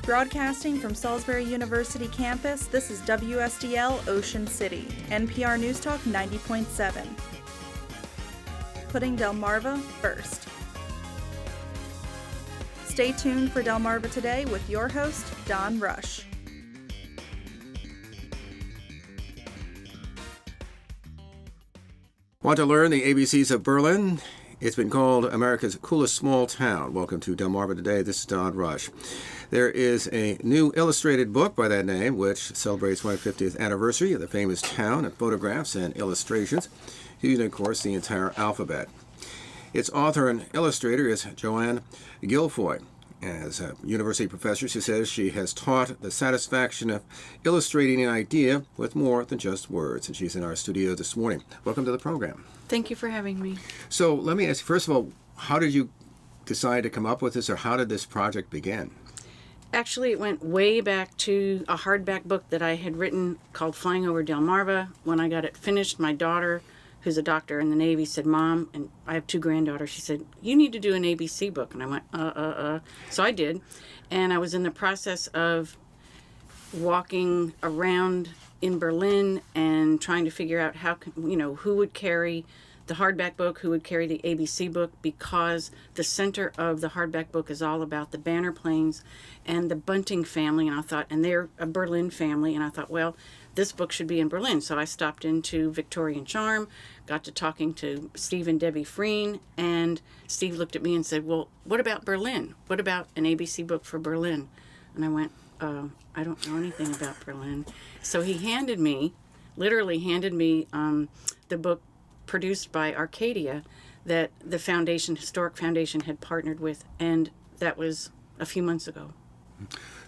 Broadcasting from Salisbury University campus, this is WSDL Ocean City, NPR News Talk 90.7. Putting Delmarva first. Stay tuned for Delmarva Today with your host, Don Rush. Want to learn the ABCs of Berlin? It's been called America's coolest small town. Welcome to Delmarva Today. This is Don Rush. There is a new illustrated book by that name, which celebrates 150th anniversary of the famous town and photographs and illustrations, using, of course, the entire alphabet. Its author and illustrator is Joanne Guilfoil. As a university professor, she says she has taught the satisfaction of illustrating an idea with more than just words. And she's in our studio this morning. Welcome to the program. Thank you for having me. So let me ask you, first of all, how did you decide to come up with this, or how did this project begin? Actually, it went way back to a hardback book that I had written called Flying Over Delmarva. When I got it finished, my daughter, who's a doctor in the Navy, said, "Mom," and I have two granddaughters, she said, "You need to do an ABC book." And I went, So I did. And I was in the process of walking around in Berlin and trying to figure out who would carry the hardback book, who would carry the ABC book, because the center of the hardback book is all about the Banner planes and the Bunting family, and I thought, and they're a Berlin family, and I thought, well, this book should be in Berlin. So I stopped into Victorian Charm, got to talking to Steve and Debbie Freen, and Steve looked at me and said, "Well, what about Berlin? What about an ABC book for Berlin?" And I went, I don't know anything about Berlin. So he literally handed me the book produced by Arcadia that the Historic Foundation had partnered with, and that was a few months ago.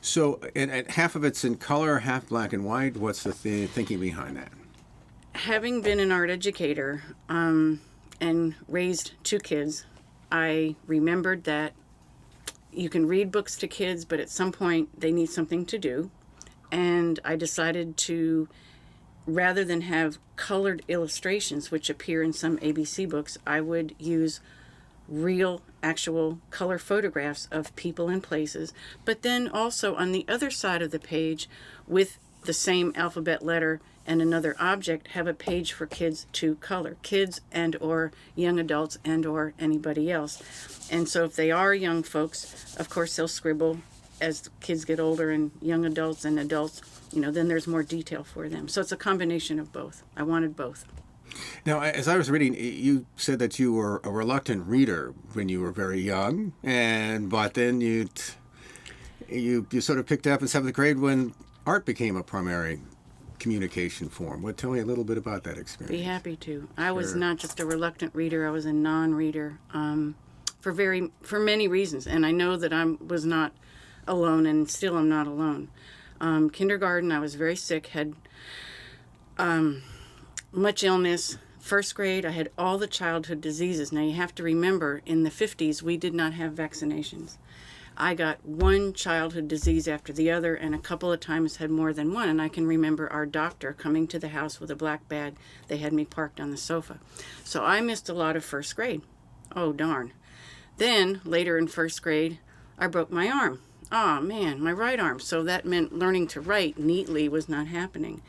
So, and half of it's in color, half black and white. What's the thinking behind that? Having been an art educator and raised two kids, I remembered that you can read books to kids, but at some point they need something to do. And I decided to, rather than have colored illustrations, which appear in some ABC books, I would use real, actual color photographs of people and places, but then also on the other side of the page, with the same alphabet letter and another object, have a page for kids to color, kids and or young adults and or anybody else. And so if they are young folks, of course they'll scribble. As kids get older and young adults and adults, then there's more detail for them. So it's a combination of both. I wanted both. Now, as I was reading, you said that you were a reluctant reader when you were very young, but then you sort of picked up in 7th grade when art became a primary communication form. Tell me a little bit about that experience. Be happy to. I was not just a reluctant reader, I was a non-reader for many reasons, and I know that I was not alone, and still I'm not alone. Kindergarten, I was very sick, had much illness. 1st grade, I had all the childhood diseases. Now you have to remember, in the 50s, we did not have vaccinations. I got one childhood disease after the other, and a couple of times had more than one. And I can remember our doctor coming to the house with a black bag. They had me parked on the sofa. So I missed a lot of 1st grade. Oh, darn. Then, later in 1st grade, I broke my arm. Oh, man, my right arm. So that meant learning to write neatly was not happening.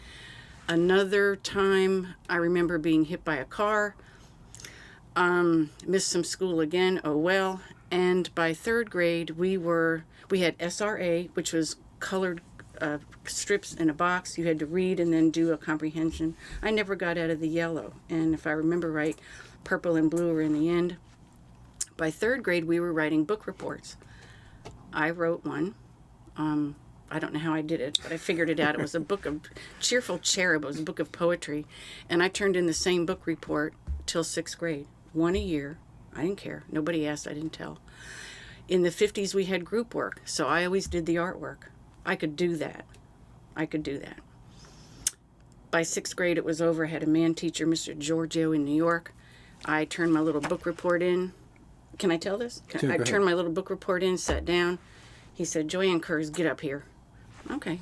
Another time, I remember being hit by a car, missed some school again, oh well. And by 3rd grade, we had SRA, which was colored strips in a box. You had to read and then do a comprehension. I never got out of the yellow. And if I remember right, purple and blue were in the end. By 3rd grade, we were writing book reports. I wrote one. I don't know how I did it, but I figured it out. It was a book of Cheerful Cherub. It was a book of poetry. And I turned in the same book report till 6th grade. One a year. I didn't care. Nobody asked. I didn't tell. In the 50s, we had group work, so I always did the artwork. I could do that. By 6th grade, it was over. I had a man teacher, Mr. Giorgio, in New York. I turned my little book report in. Can I tell this? Sure, I turned my little book report in, sat down. He said, "Joanne Kurz, get up here." Okay.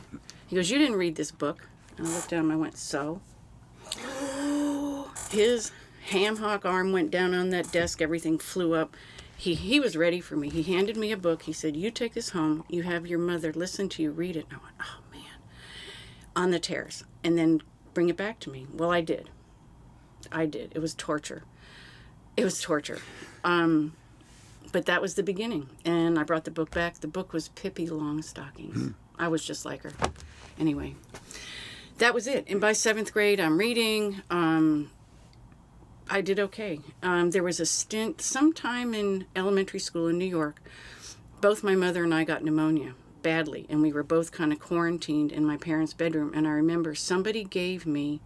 He goes, "You didn't read this book." And I looked at him, I went, "So?" His ham hock arm went down on that desk. Everything flew up. He was ready for me. He handed me a book. He said, you take this home. You have your mother listen to you read it. And I went, oh, man. On the terrace. And then bring it back to me. Well, I did. It was torture. But that was the beginning. And I brought the book back. The book was Pippi Longstockings. I was just like her. Anyway, that was it. And by 7th grade, I'm reading. I did okay. There was a stint sometime in elementary school in New York. Both my mother and I got pneumonia badly, and we were both kind of quarantined in my parents' bedroom. And I remember somebody gave me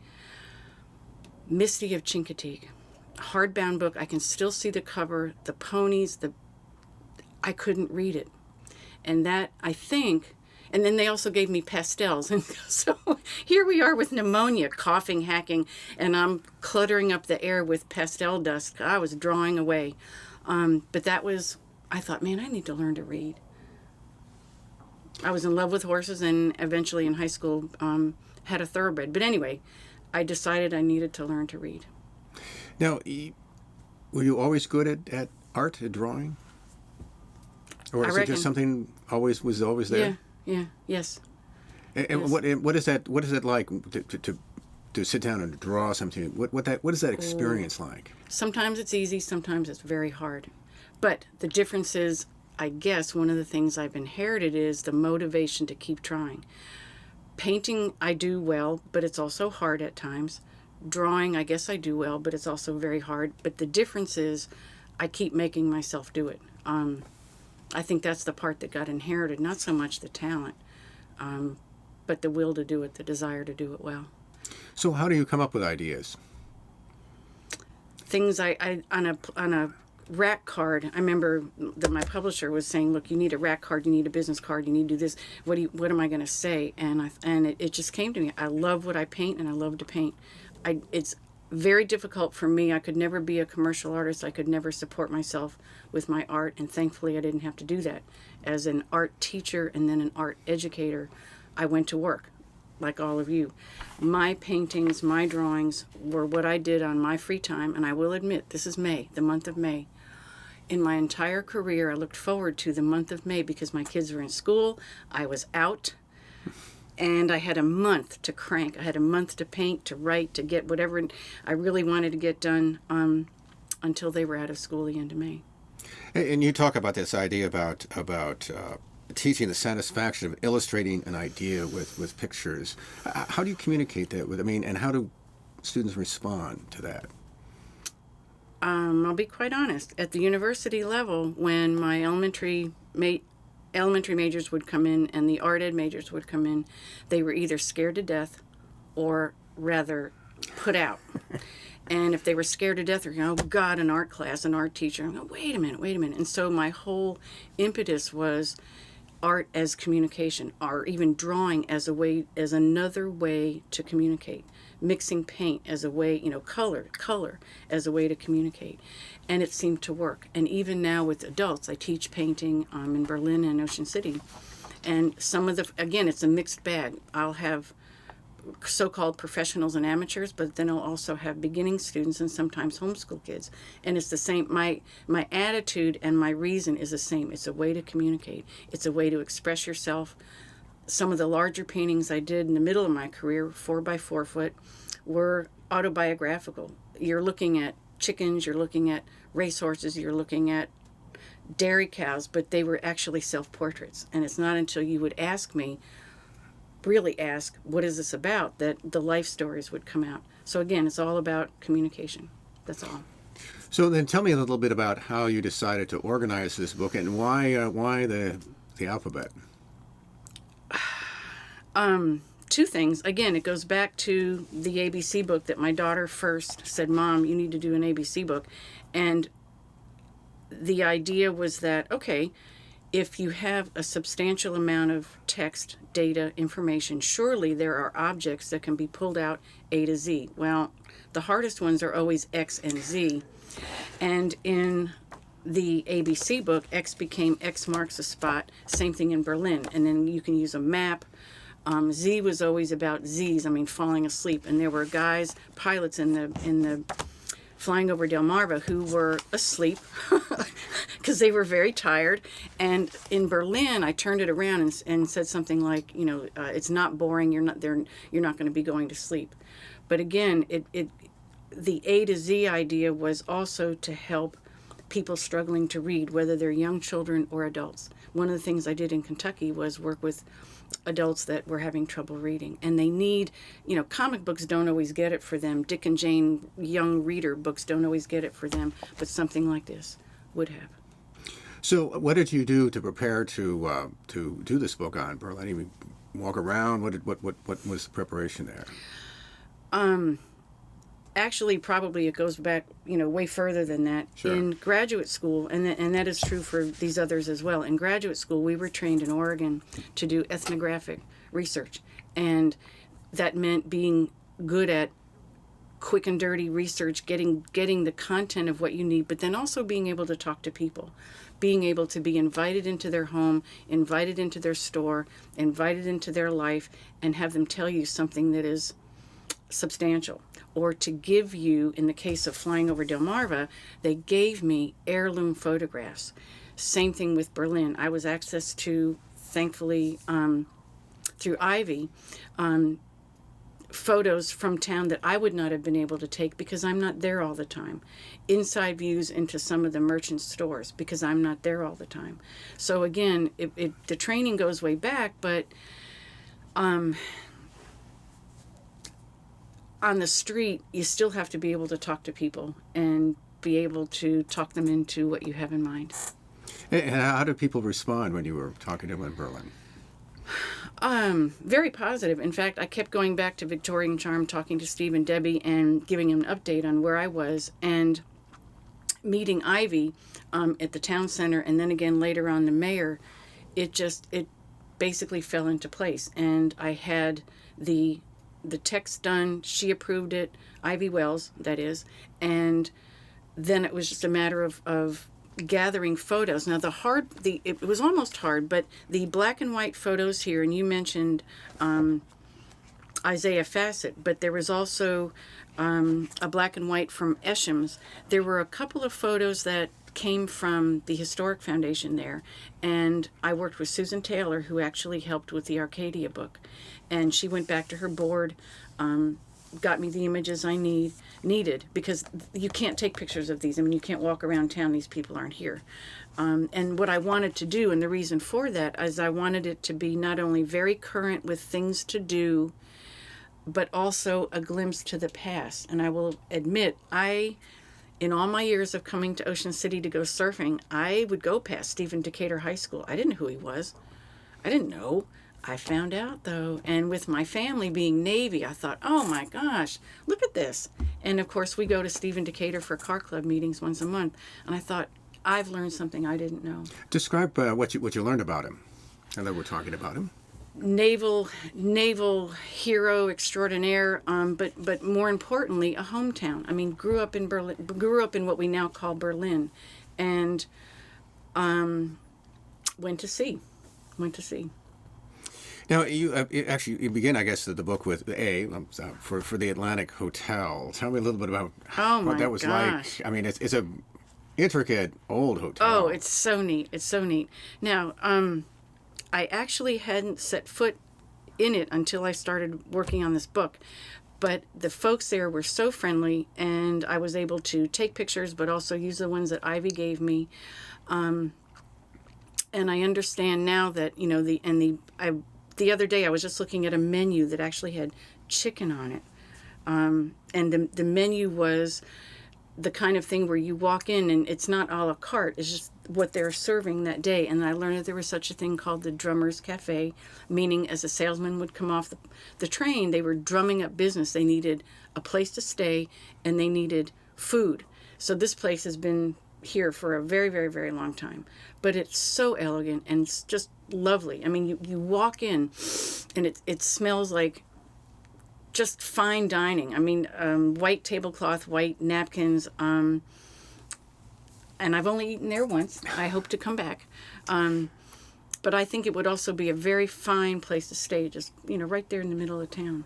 Misty of Chincoteague, a hardbound book. I can still see the cover, the ponies, I couldn't read it. And that, I think, and then they also gave me pastels. And so here we are with pneumonia, coughing, hacking, and I'm cluttering up the air with pastel dust. I was drawing away. But that was, I thought, man, I need to learn to read. I was in love with horses, and eventually in high school had a thoroughbred. But anyway, I decided I needed to learn to read. Now, were you always good at art, at drawing? Or is it just something was always there? Yes. And Yes. What is that? What is it like to sit down and draw something? What is that experience like? Sometimes it's easy, sometimes it's very hard. But the difference is, I guess, one of the things I've inherited is the motivation to keep trying. Painting, I do well, but it's also hard at times. Drawing, I guess I do well, but it's also very hard. But the difference is I keep making myself do it. I think that's the part that got inherited, not so much the talent, but the will to do it, the desire to do it well. So how do you come up with ideas? Things I on a rack card, I remember that my publisher was saying, look, you need a rack card, you need a business card, you need to do this. What am I going to say? And it just came to me. I love what I paint, and I love to paint. It's very difficult for me. I could never be a commercial artist. I could never support myself with my art, and thankfully I didn't have to do that. As an art teacher and then an art educator, I went to work, like all of you. My paintings, my drawings were what I did on my free time, and I will admit, this is May, the month of May. In my entire career, I looked forward to the month of May because my kids were in school, I was out, and I had a month to crank. I had a month to paint, to write, to get whatever I really wanted to get done until they were out of school the end of May. And you talk about this idea about teaching the satisfaction of illustrating an idea with pictures. How do you communicate that and how do students respond to that? I'll be quite honest. At the university level, when my elementary majors would come in and the art ed majors would come in, they were either scared to death or rather put out. And if they were scared to death, they're going, oh God, an art class, an art teacher. I'm going, wait a minute. And so my whole impetus was art as communication, or even drawing as another way to communicate. Mixing paint as a way, color as a way to communicate. And it seemed to work. And even now with adults, I teach painting in Berlin and Ocean City. And again, it's a mixed bag. I'll have so-called professionals and amateurs, but then I'll also have beginning students and sometimes homeschool kids. And it's the same, my attitude and my reason is the same. It's a way to communicate. It's a way to express yourself. Some of the larger paintings I did in the middle of my career, 4x4 foot, were autobiographical. You're looking at chickens, you're looking at racehorses, you're looking at dairy cows, but they were actually self-portraits. And it's not until you would really ask, what is this about, that the life stories would come out. So again, it's all about communication. That's all. So then tell me a little bit about how you decided to organize this book and why the alphabet? Two things. Again, it goes back to the ABC book that my daughter first said, Mom, you need to do an ABC book. And the idea was that, okay, if you have a substantial amount of text, data, information, surely there are objects that can be pulled out A to Z. Well, the hardest ones are always X and Z. And in the ABC book, X became X marks a spot, same thing in Berlin. And then you can use a map. Z was always about Z's, falling asleep. And there were pilots in the flying over Delmarva who were asleep because they were very tired. And in Berlin, I turned it around and said something like, it's not boring. You're not going to be going to sleep. But again, the A to Z idea was also to help people struggling to read, whether they're young children or adults. One of the things I did in Kentucky was work with adults that were having trouble reading, and they need, comic books don't always get it for them. Dick and Jane young reader books don't always get it for them, but something like this would have. So what did you do to prepare to do this book on Berlin? You walk around? What was the preparation there? Actually, probably it goes back, way further than that. Sure. In graduate school, and that is true for these others as well. In graduate school, we were trained in Oregon to do ethnographic research, and that meant being good at quick and dirty research, getting the content of what you need, but then also being able to talk to people, being able to be invited into their home, invited into their store, invited into their life, and have them tell you something that is substantial. Or to give you, in the case of flying over Delmarva, they gave me heirloom photographs. Same thing with Berlin. I was access to, thankfully, through Ivy, photos from town that I would not have been able to take because I'm not there all the time. Inside views into some of the merchant stores because I'm not there all the time. So again, the training goes way back, but on the street, you still have to be able to talk to people and be able to talk them into what you have in mind. And how did people respond when you were talking to them in Berlin? Very positive. In fact, I kept going back to Victorian Charm, talking to Steve and Debbie and giving them an update on where I was, and meeting Ivy at the town center, and then again later on the mayor. It basically fell into place, and I had the text done. She approved it, Ivy Wells, that is, and then it was just a matter of gathering photos. Now it was almost hard, but the black and white photos here, and you mentioned Isaiah Fassett, but there was also a black and white from Esham's. There were a couple of photos that came from the Historic Foundation there, and I worked with Susan Taylor, who actually helped with the Arcadia book, and she went back to her board, got me the images I needed, because you can't take pictures of these. I mean, you can't walk around town, these people aren't here. And what I wanted to do, and the reason for that, is I wanted it to be not only very current with things to do, but also a glimpse to the past. And I will admit, in all my years of coming to Ocean City to go surfing, I would go past Stephen Decatur High School. I didn't know who he was. I didn't know. I found out, though. And with my family being Navy, I thought, oh my gosh, look at this. And of course, we go to Stephen Decatur for car club meetings once a month. And I thought, I've learned something I didn't know. Describe what you learned about him, and that we're talking about him. Naval hero extraordinaire, but more importantly, a hometown. I mean, grew up in Berlin, grew up in what we now call Berlin, and went to sea. Now, you begin, I guess, the book with for the Atlantic Hotel. Tell me a little bit about what that was like. I mean, it's a intricate old hotel. Oh, it's so neat. Now, I actually hadn't set foot in it until I started working on this book. But the folks there were so friendly, and I was able to take pictures, but also use the ones that Ivy gave me. And I understand now that, the other day I was just looking at a menu that actually had chicken on it. And the menu was the kind of thing where you walk in and it's not a la carte, it's just what they're serving that day. And I learned that there was such a thing called the Drummer's Cafe, meaning as a salesman would come off the train, they were drumming up business. They needed a place to stay and they needed food. So this place has been here for a very, very, very long time. But it's so elegant and it's just lovely. I mean, you walk in and it smells like just fine dining. I mean, white tablecloth, white napkins, and I've only eaten there once. I hope to come back. But I think it would also be a very fine place to stay, just, right there in the middle of town.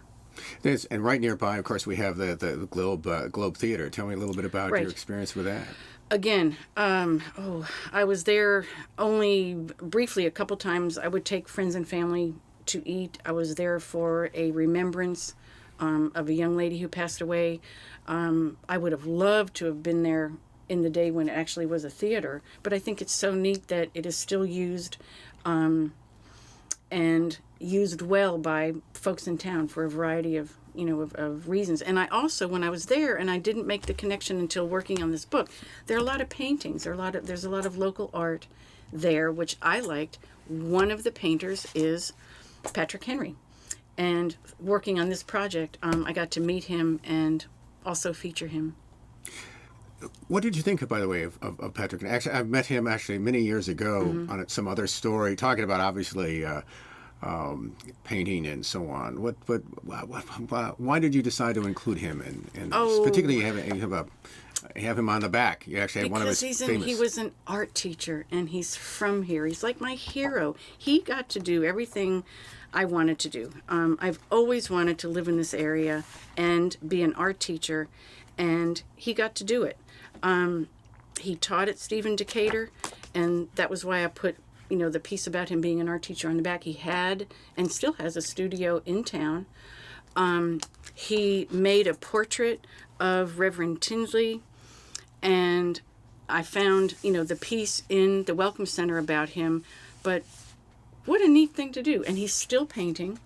And right nearby, of course, we have the Globe Theater. Tell me a little bit about Right. your experience with that. Again, I was there only briefly a couple times. I would take friends and family to eat. I was there for a remembrance of a young lady who passed away. I would have loved to have been there in the day when it actually was a theater, but I think it's so neat that it is still used and used well by folks in town for a variety of of reasons. And I also, when I was there, and I didn't make the connection until working on this book, there are a lot of paintings. There's a lot of local art there, which I liked. One of the painters is Patrick Henry, and working on this project, I got to meet him and also feature him. What did you think, by the way, of Patrick? Actually, I've met him many years ago on some other story, talking about obviously painting and so on. Why did you decide to include him in this? Particularly, you have him on the back. You actually have one of his famous. He was an art teacher, and he's from here. He's like my hero. He got to do everything I wanted to do. I've always wanted to live in this area and be an art teacher, and he got to do it. He taught at Stephen Decatur, and that was why I put the piece about him being an art teacher on the back. He had and still has a studio in town. He made a portrait of Reverend Tinsley, and I found the piece in the Welcome Center about him. But what a neat thing to do. And he's still painting.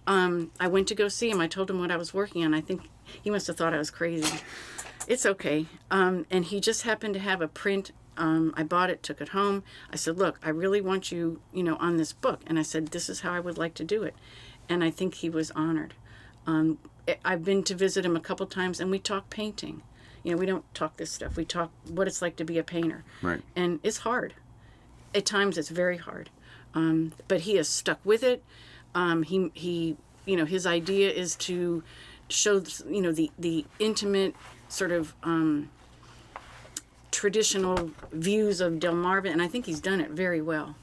I went to go see him. I told him what I was working on. I think he must have thought I was crazy. It's okay. And he just happened to have a print. I bought it, took it home. I said, look, I really want you, on this book. And I said, this is how I would like to do it. And I think he was honored. I've been to visit him a couple times, and we talk painting. We don't talk this stuff. We talk what it's like to be a painter. Right. And it's hard. At times it's very hard. But he has stuck with it. He his idea is to show, the intimate sort of traditional views of Delmarva, and I think he's done it very well.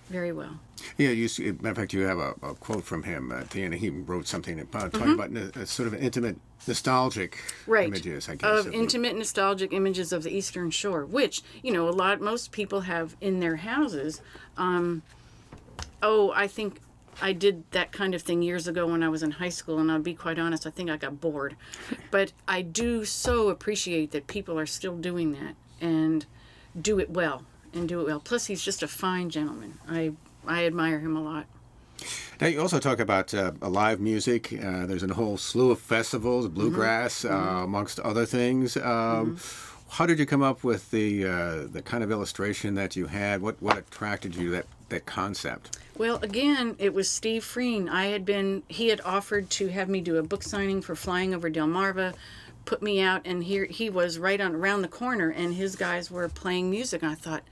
Very well. Yeah, matter of fact, you have a quote from him at the end. He wrote something about talking about sort of intimate, nostalgic images, I guess. Of intimate, nostalgic images of the Eastern Shore, which, most people have in their houses. I think I did that kind of thing years ago when I was in high school, and I'll be quite honest, I think I got bored. But I do so appreciate that people are still doing that and do it well. Plus, he's just a fine gentleman. I admire him a lot. Now, you also talk about live music. There's a whole slew of festivals, bluegrass, amongst other things. How did you come up with the kind of illustration that you had? What attracted you to that concept? Well, again, it was Steve Freen. He had offered to have me do a book signing for Flying Over Delmarva, put me out, and here he was around the corner, and his guys were playing music. And I thought,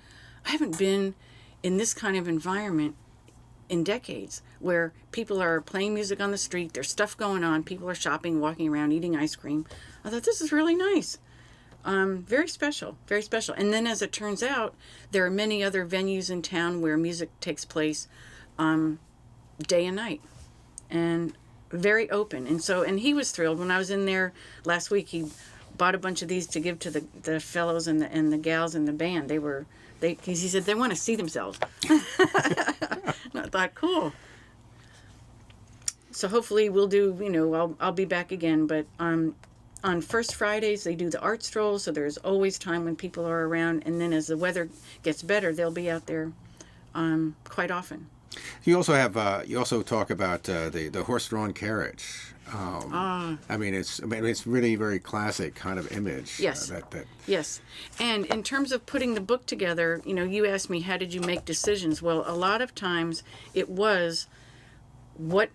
I haven't been in this kind of environment in decades, where people are playing music on the street, there's stuff going on, people are shopping, walking around, eating ice cream. I thought, this is really nice. Very special, very special. And then, as it turns out, there are many other venues in town where music takes place day and night, and very open. And he was thrilled. When I was in there last week, he bought a bunch of these to give to the fellows and the gals in the band. He said they want to see themselves. And I thought, cool. So hopefully we'll do, I'll be back again, but on first Fridays, they do the art stroll, so there's always time when people are around. And then as the weather gets better, they'll be out there quite often. You also talk about the horse-drawn carriage. It's really very classic kind of image. Yes. Yes. And in terms of putting the book together, you asked me, how did you make decisions? Well, a lot of times it was what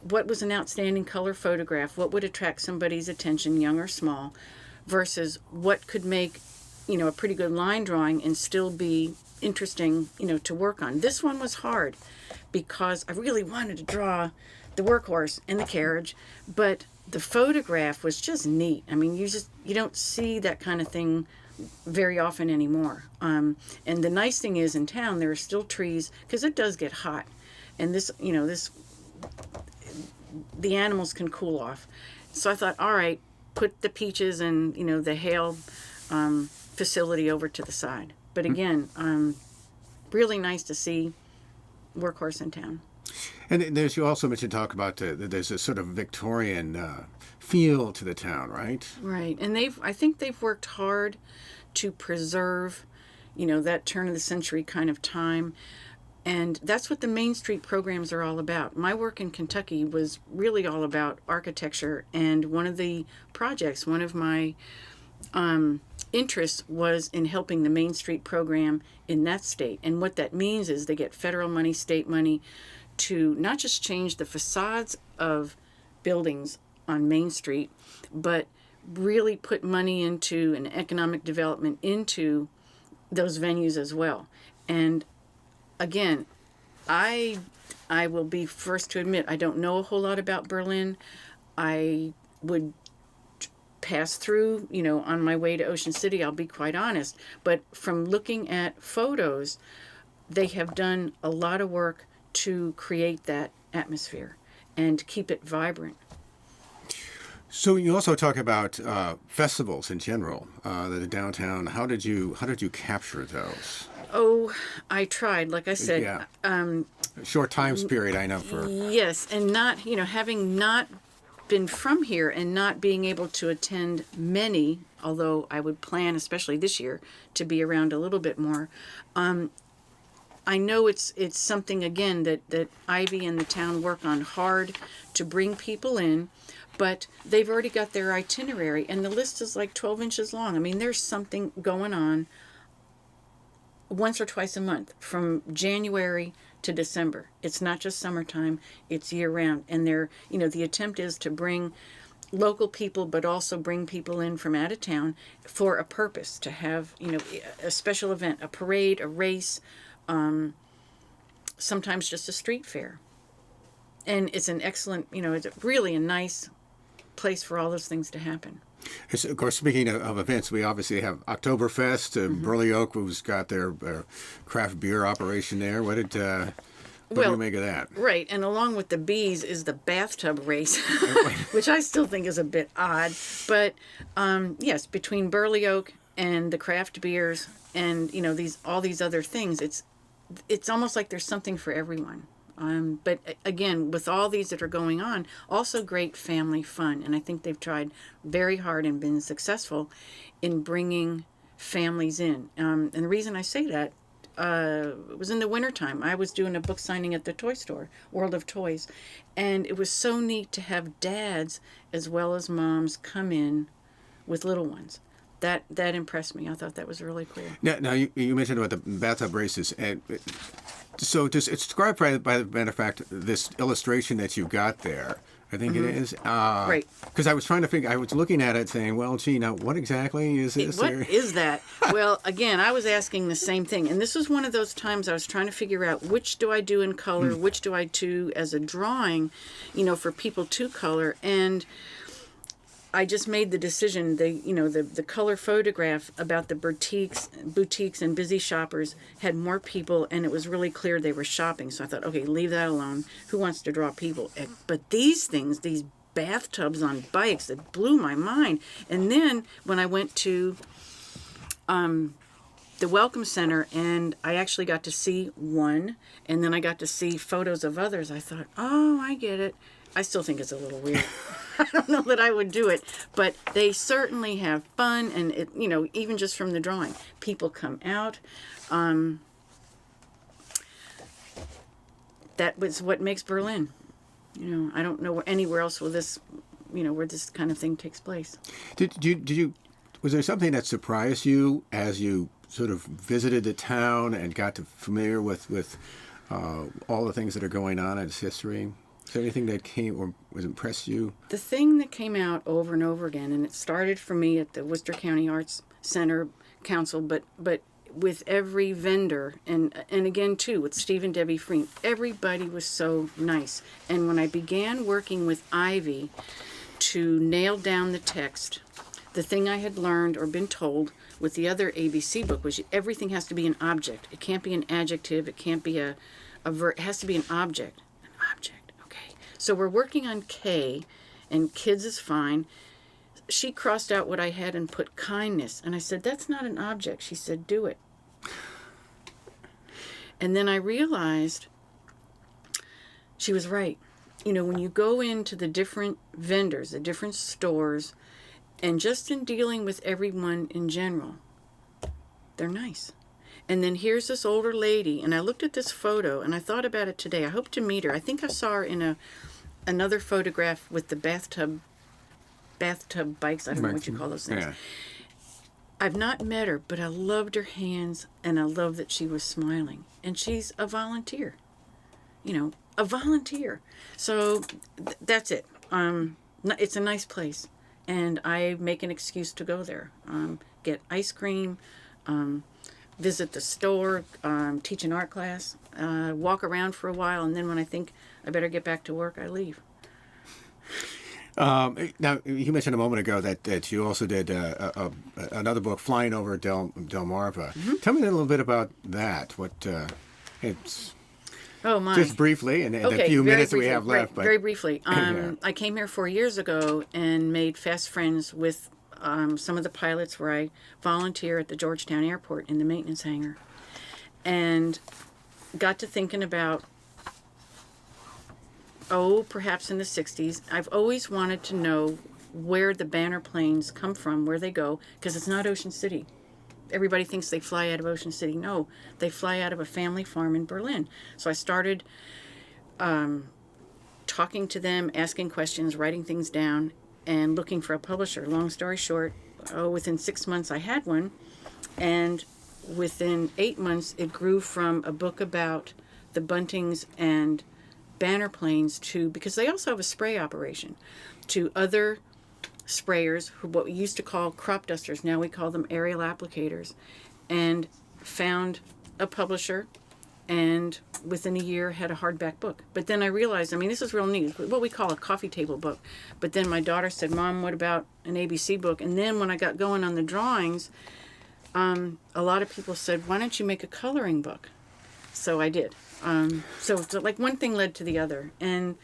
was an outstanding color photograph, what would attract somebody's attention, young or small, versus what could make, a pretty good line drawing and still be interesting, to work on. This one was hard because I really wanted to draw the workhorse and the carriage, but the photograph was just neat. I mean, you don't see that kind of thing very often anymore. And the nice thing is, in town there are still trees, because it does get hot, and the animals can cool off. So I thought, all right, put the peaches and, the Hale facility over to the side. But again, really nice to see Workhorse in town. And there's, you also mentioned talk about there's a sort of Victorian feel to the town, right? Right. And I think they've worked hard to preserve, that turn of the century kind of time. And that's what the Main Street programs are all about. My work in Kentucky was really all about architecture, and one of the projects, one of my interests was in helping the Main Street program in that state. And what that means is they get federal money, state money, to not just change the facades of buildings on Main Street, but really put money into an economic development into those venues as well. And again, I will be first to admit I don't know a whole lot about Berlin. I would pass through, on my way to Ocean City, I'll be quite honest. But from looking at photos, they have done a lot of work to create that atmosphere and keep it vibrant. So you also talk about festivals in general, the downtown. How did you capture those? Oh, I tried. Like I said, yeah. Short time period, I know for. Yes, and not, having not been from here and not being able to attend many, although I would plan, especially this year, to be around a little bit more. I know it's something, again, that Ivy and the town work on hard to bring people in, but they've already got their itinerary, and the list is like 12 inches long. I mean, there's something going on once or twice a month from January to December. It's not just summertime, it's year round. And the attempt is to bring local people, but also bring people in from out of town for a purpose, to have, a special event, a parade, a race, sometimes just a street fair. And it's an excellent, it's really a nice place for all those things to happen. Of course, speaking of events, we obviously have Oktoberfest. Burley Oak, who's got their craft beer operation there. What do you make of that? Right, and along with the bees is the bathtub race, which I still think is a bit odd. But yes, between Burley Oak and the craft beers and all these other things, it's almost like there's something for everyone. But again, with all these that are going on, also great family fun. And I think they've tried very hard and been successful in bringing families in. And the reason I say that, it was in the wintertime. I was doing a book signing at the toy store, World of Toys. And it was so neat to have dads as well as moms come in with little ones. That impressed me. I thought that was really cool. Now you mentioned about the bathtub races. And so just describe, by the matter of fact, this illustration that you got there. I think it is. Right. Because I was trying to figure, I was looking at it saying, well, gee, now what exactly is this? What is that? Well, again, I was asking the same thing. And this was one of those times I was trying to figure out which do I do in color, which do I do as a drawing, for people to color. And I just made the decision, the color photograph about the boutiques and busy shoppers had more people, and it was really clear they were shopping. So I thought, okay, leave that alone. Who wants to draw people? But these things, these bathtubs on bikes, it blew my mind. And then when I went to the Welcome Center, and I actually got to see one, and then I got to see photos of others, I thought, oh, I get it. I still think it's a little weird. I don't know that I would do it, but they certainly have fun, and it, even just from the drawing, people come out. That was what makes Berlin. I don't know anywhere else where this, where this kind of thing takes place. Did you? Was there something that surprised you as you sort of visited the town and got familiar with all the things that are going on in its history? Is there anything that came or was impressed you? The thing that came out over and over again, and it started for me at the Worcester County Arts Center Council, but with every vendor, and again too with Steve and Debbie Freen, everybody was so nice. And when I began working with Ivy to nail down the text, the thing I had learned or been told with the other ABC book was everything has to be an object. It can't be an adjective. It can't be a verb. It has to be an object. An object. Okay. So we're working on K, and kids is fine. She crossed out what I had and put kindness. And I said, that's not an object. She said, do it. And then I realized she was right. You know, when you go into the different vendors, the different stores, and just in dealing with everyone in general, they're nice. And then here's this older lady, and I looked at this photo, and I thought about it today. I hope to meet her. I think I saw her in another photograph with the bathtub bikes. I don't know what you call those things. Yeah. I've not met her, but I loved her hands, and I love that she was smiling. And she's a volunteer. You know, a volunteer. So that's it. It's a nice place, and I make an excuse to go there. Get ice cream, visit the store, teach an art class, walk around for a while, and then when I think I better get back to work, I leave. Now, you mentioned a moment ago that you also did another book, Flying Over Delmarva. Mm-hmm. Tell me a little bit about that. It's... Oh, my. Just briefly, in the few minutes that we have left. Right, very briefly. I came here 4 years ago and made fast friends with some of the pilots where I volunteer at the Georgetown Airport in the maintenance hangar. And got to thinking about, perhaps in the 60s, I've always wanted to know where the banner planes come from, where they go, because it's not Ocean City. Everybody thinks they fly out of Ocean City. No, they fly out of a family farm in Berlin. So I started talking to them, asking questions, writing things down, and looking for a publisher. Long story short, within 6 months I had one, and within 8 months it grew from a book about the buntings and banner planes to, because they also have a spray operation, to other sprayers, what we used to call crop dusters, now we call them aerial applicators, and found a publisher, and within a year had a hardback book. But then I realized, this is real neat, what we call a coffee table book. But then my daughter said, Mom, what about an ABC book? And then when I got going on the drawings, a lot of people said, why don't you make a coloring book? So I did. So like one thing led to the other, and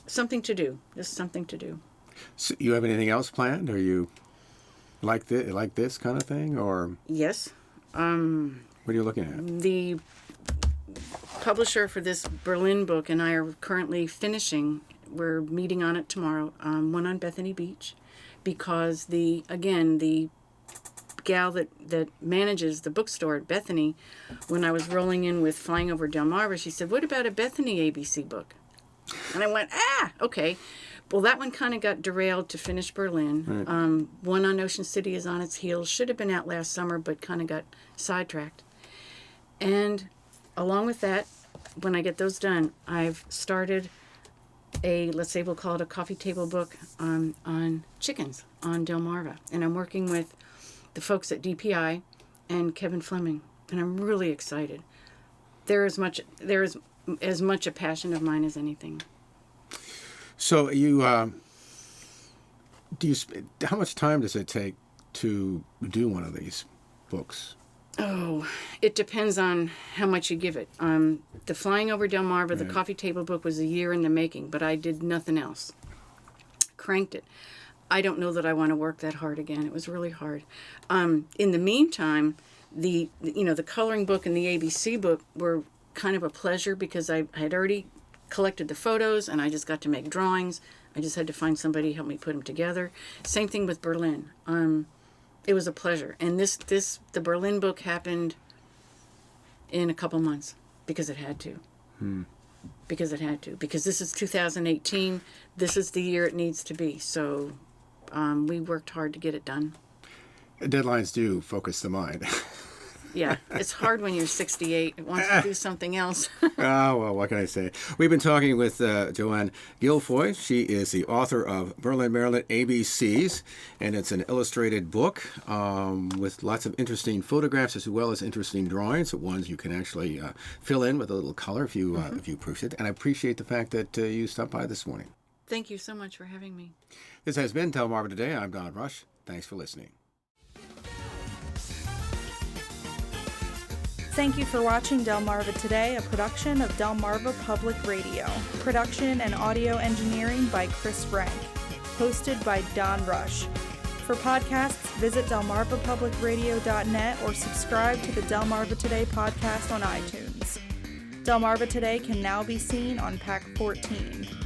something to do, just something to do. So you have anything else planned? Are you like this kind of thing, or? Yes. What are you looking at? The publisher for this Berlin book and I are currently finishing. We're meeting on it tomorrow. One on Bethany Beach, because the gal that manages the bookstore at Bethany, when I was rolling in with Flying Over Delmarva, she said, "What about a Bethany ABC book?" And I went, okay. Well, that one kind of got derailed to finish Berlin. Right. One on Ocean City is on its heels. Should have been out last summer, but kind of got sidetracked. And along with that, when I get those done, I've started let's say we'll call it a coffee table book on chickens on Delmarva. And I'm working with the folks at DPI and Kevin Fleming. And I'm really excited. There is as much a passion of mine as anything. So you, how much time does it take to do one of these books? Oh, it depends on how much you give it. The Flying Over Delmarva, the coffee table book, was a year in the making, but I did nothing else. Cranked it. I don't know that I want to work that hard again. It was really hard. In the meantime, the coloring book and the ABC book were kind of a pleasure because I had already collected the photos and I just got to make drawings. I just had to find somebody to help me put them together. Same thing with Berlin. It was a pleasure. And the Berlin book happened in a couple months because it had to. Because this is 2018. This is the year it needs to be. So we worked hard to get it done. Deadlines do focus the mind. Yeah, it's hard when you're 68. It wants to do something else. Well, what can I say? We've been talking with Joanne Guilfoil. She is the author of Berlin, Maryland ABCs, and it's an illustrated book with lots of interesting photographs as well as interesting drawings, ones you can actually fill in with a little color if you proofs it. And I appreciate the fact that you stopped by this morning. Thank you so much for having me. This has been Delmarva Today. I'm Don Rush. Thanks for listening. Thank you for watching Delmarva Today, a production of Delmarva Public Radio. Production and audio engineering by Chris Frank. Hosted by Don Rush. For podcasts, visit delmarvapublicradio.net or subscribe to the Delmarva Today podcast on iTunes. Delmarva Today can now be seen on Pack 14.